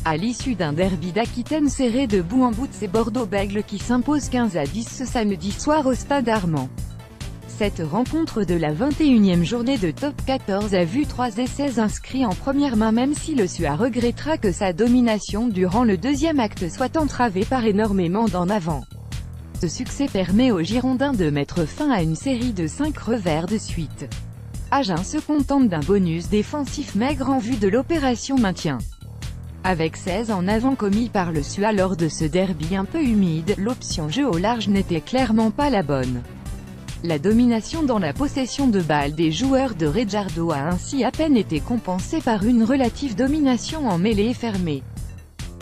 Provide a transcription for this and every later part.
À l'issue d'un derby d'Aquitaine serré de bout en bout, c'est Bordeaux-Bègles qui s'impose 15-10 ce samedi soir au Stade Armand. Cette rencontre de la 21e journée de Top 14 a vu 3 essais inscrits en première main, même si le Sua regrettera que sa domination durant le deuxième acte soit entravée par énormément d'en avant. Ce succès permet aux Girondins de mettre fin à une série de 5 revers de suite. Agen se contente d'un bonus défensif maigre en vue de l'opération maintien. Avec 16 en avant commis par le Sua lors de ce derby un peu humide, l'option jeu au large n'était clairement pas la bonne. La domination dans la possession de balle des joueurs de Rejardo a ainsi à peine été compensée par une relative domination en mêlée fermée.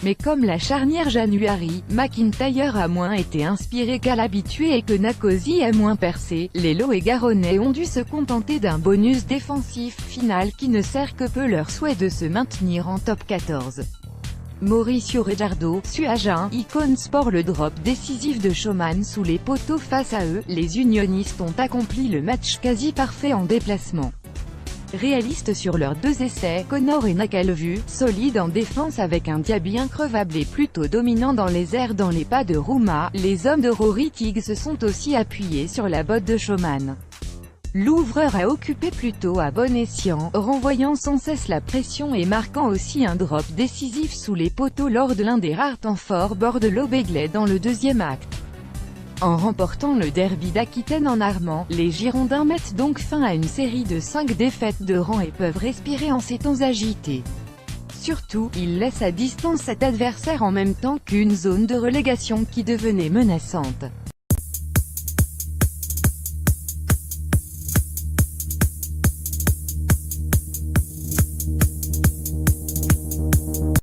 Mais comme la charnière January, McIntyre a moins été inspiré qu'à l'habitude et que Nakosi a moins percé, les Lots et Garonnais ont dû se contenter d'un bonus défensif final qui ne sert que peu leur souhait de se maintenir en top 14. Mauricio Rejardo, Agen, Icône Sport. Le drop décisif de Showman sous les poteaux face à eux, les unionistes ont accompli le match quasi parfait en déplacement. Réalistes sur leurs 2 essais, Connor et Nakalvu, solides en défense avec un Diaby increvable et plutôt dominant dans les airs dans les pas de Rouma, les hommes de Rory Tig se sont aussi appuyés sur la botte de Showman. L'ouvreur a occupé plutôt à bon escient, renvoyant sans cesse la pression et marquant aussi un drop décisif sous les poteaux lors de l'un des rares temps forts Bordeaux-Bègles dans le deuxième acte. En remportant le derby d'Aquitaine en Armand, les Girondins mettent donc fin à une série de 5 défaites de rang et peuvent respirer en ces temps agités. Surtout, ils laissent à distance cet adversaire en même temps qu'une zone de relégation qui devenait menaçante.